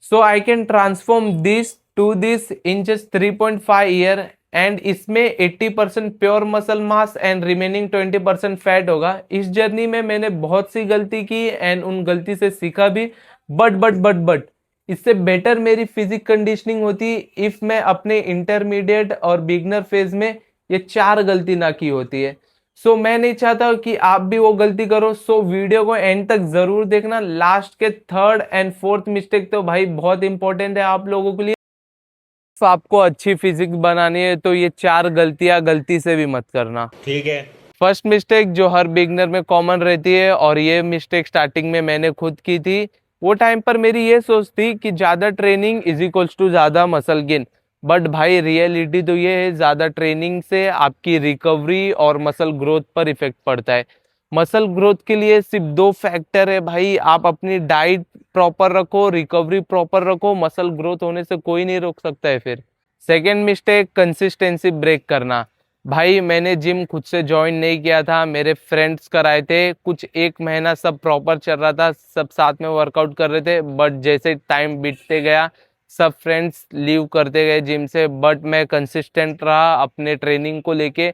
So I can transform this to this in just 3.5 year and इसमें 80% pure muscle mass and remaining 20% fat होगा। इस journey में मैंने बहुत सी गलती की एंड उन गलती से सीखा भी। बट इससे बेटर मेरी फिजिक कंडीशनिंग होती इफ मैं अपने इंटरमीडिएट और बिगनर फेज में ये 4 गलती ना की होती है। सो मैं नहीं चाहता कि आप भी वो गलती करो। सो वीडियो को एंड तक जरूर देखना। लास्ट के 3rd एंड 4th मिस्टेक तो भाई बहुत इंपॉर्टेंट है आप लोगों के लिए। तो आपको अच्छी फिजिक्स बनानी है तो ये 4 गलतियां गलती से भी मत करना, ठीक है। फर्स्ट मिस्टेक जो हर बिगनर में कॉमन रहती है और ये मिस्टेक स्टार्टिंग में मैंने खुद की थी। वो टाइम पर मेरी ये सोच थी कि ज्यादा ट्रेनिंग इज इक्वल्स टू ज्यादा मसल गेन। बट भाई रियलिटी तो ये है ज्यादा ट्रेनिंग से आपकी रिकवरी और मसल ग्रोथ पर इफेक्ट पड़ता है। मसल ग्रोथ के लिए सिर्फ 2 फैक्टर है भाई, आप अपनी डाइट प्रॉपर रखो, रिकवरी प्रॉपर रखो, मसल ग्रोथ होने से कोई नहीं रोक सकता है फिर। सेकेंड मिस्टेक कंसिस्टेंसी ब्रेक करना। भाई मैंने जिम खुद से ज्वाइन नहीं किया था, मेरे फ्रेंड्स कराए थे। कुछ 1 महीना सब प्रॉपर चल रहा था, सब साथ में वर्कआउट कर रहे थे। बट जैसे टाइम बीतते गया सब फ्रेंड्स लीव करते गए जिम से, बट मैं कंसिस्टेंट रहा अपने ट्रेनिंग को लेके।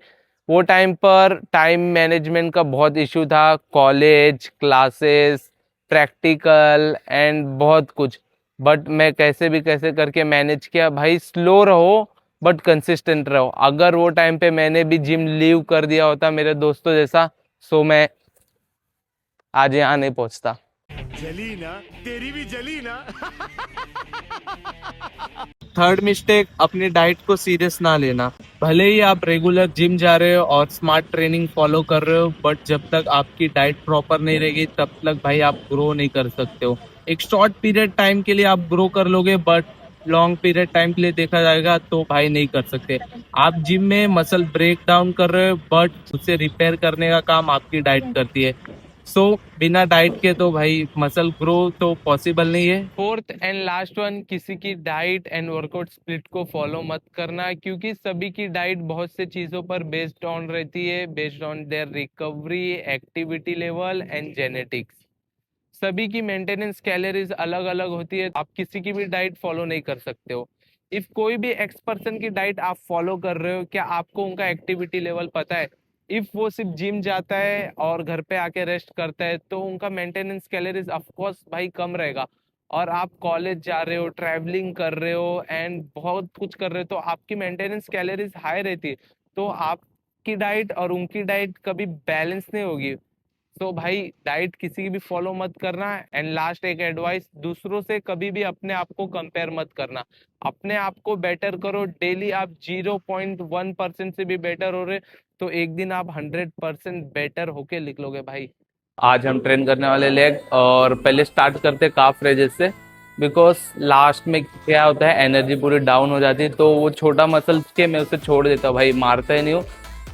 वो टाइम पर टाइम मैनेजमेंट का बहुत इशू था, कॉलेज क्लासेस प्रैक्टिकल एंड बहुत कुछ। बट मैं कैसे करके मैनेज किया। भाई स्लो रहो बट कंसिस्टेंट रहो। अगर वो टाइम पे मैंने भी जिम लीव कर दिया होता मेरे दोस्तों जैसा, सो मैं आज यहाँ नहीं पहुंचता। जली ना, तेरी भी जली ना। थर्ड मिस्टेक अपनी डाइट को सीरियस ना लेना। भले ही आप रेगुलर जिम जा रहे हो और स्मार्ट ट्रेनिंग फॉलो कर रहे हो, बट जब तक आपकी डाइट प्रॉपर नहीं रहेगी तब तक भाई आप ग्रो नहीं कर सकते हो। एक शॉर्ट पीरियड टाइम के लिए आप ग्रो कर लोगे बट लॉन्ग पीरियड टाइम के लिए देखा जाएगा तो भाई नहीं कर सकते। आप जिम में मसल ब्रेक डाउन कर रहे हो बट उसे रिपेयर करने का काम आपकी डाइट करती है। सो बिना डाइट के तो भाई मसल ग्रो तो पॉसिबल नहीं है। फोर्थ एंड लास्ट वन, किसी की डाइट एंड वर्कआउट स्प्लिट को फॉलो मत करना, क्योंकि सभी की डाइट बहुत से चीजों पर बेस्ड ऑन रहती है, based on their recovery, activity level and genetics. सभी की मेंटेनेंस कैलोरीज अलग अलग होती है, आप किसी की भी डाइट फॉलो नहीं कर सकते हो। इफ कोई भी एक्स पर्सन की डाइट आप फॉलो कर रहे हो, क्या आपको उनका एक्टिविटी लेवल पता है? इफ वो सिर्फ जिम जाता है और घर पे आके रेस्ट करता है तो उनका मेंटेनेंस कैलोरीज ऑफकोर्स भाई कम रहेगा। और आप कॉलेज जा रहे हो, ट्रैवलिंग कर रहे हो एंड बहुत कुछ कर रहे हो तो आपकी मेंटेनेंस कैलोरीज हाई रहती है। तो आपकी डाइट और उनकी डाइट कभी बैलेंस नहीं होगी। तो भाई डाइट किसी की भी फॉलो मत करना। एंड लास्ट एक एडवाइस, दूसरों से कभी भी अपने आप को कंपेयर मत करना। अपने आप को बेटर करो डेली। आप 0.1% से भी बेटर हो रहे तो एक दिन आप 100% बेटर होके निकलोगे भाई। आज हम ट्रेन करने वाले लेग, और पहले स्टार्ट करते काफ रेजेस से, बिकॉज लास्ट में क्या होता है एनर्जी पूरी डाउन हो जाती है तो वो छोटा मसल के मैं उसे छोड़ देता हूँ भाई, मारता ही नहीं हूँ।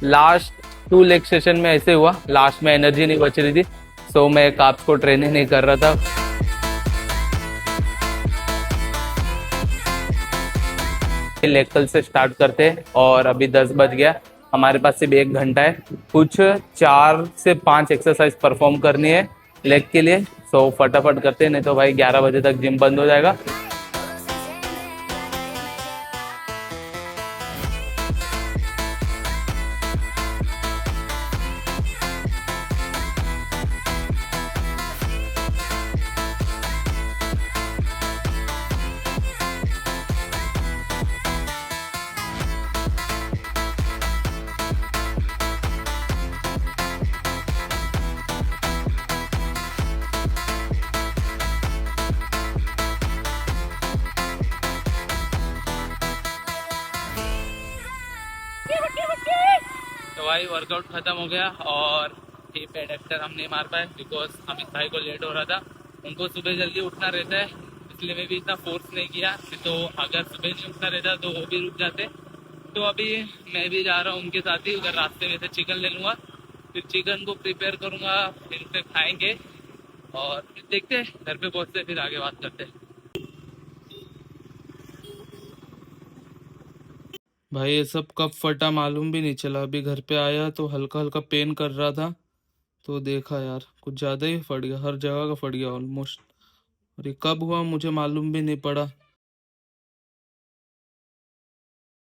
लास्ट 2 लेग सेशन में ऐसे हुआ, लास्ट में एनर्जी नहीं बच रही थी सो मैं काप्स को ट्रेन ही नहीं कर रहा था। लेग कल से स्टार्ट करते हैं और अभी 10 बज गया, हमारे पास सिर्फ 1 घंटा है। कुछ 4 से 5 एक्सरसाइज परफॉर्म करनी है लेग के लिए। सो फटाफट करते हैं नहीं तो भाई 11 बजे तक जिम बंद हो जाएगा। तो भाई वर्कआउट खत्म हो गया और हिप एडेक्टर हम नहीं मार पाए बिकॉज अमित भाई को लेट हो रहा था, उनको सुबह जल्दी उठना रहता है इसलिए मैं भी इतना फोर्स नहीं किया। तो अगर सुबह नहीं उठना रहता तो वो भी रुक जाते। तो अभी मैं भी जा रहा हूँ उनके साथ ही, उधर रास्ते में से चिकन ले लूँगा, फिर चिकन को प्रिपेयर करूँगा, फिर उसे खाएंगे और फिर देखते हैं घर पे पहुँचते फिर आगे बात करते हैं। भाई ये सब कब फटा मालूम भी नहीं चला, अभी घर पे आया तो हल्का हल्का पेन कर रहा था तो देखा यार कुछ ज़्यादा ही फट गया, हर जगह का फट गया ऑलमोस्ट। और ये कब हुआ मुझे मालूम भी नहीं पड़ा।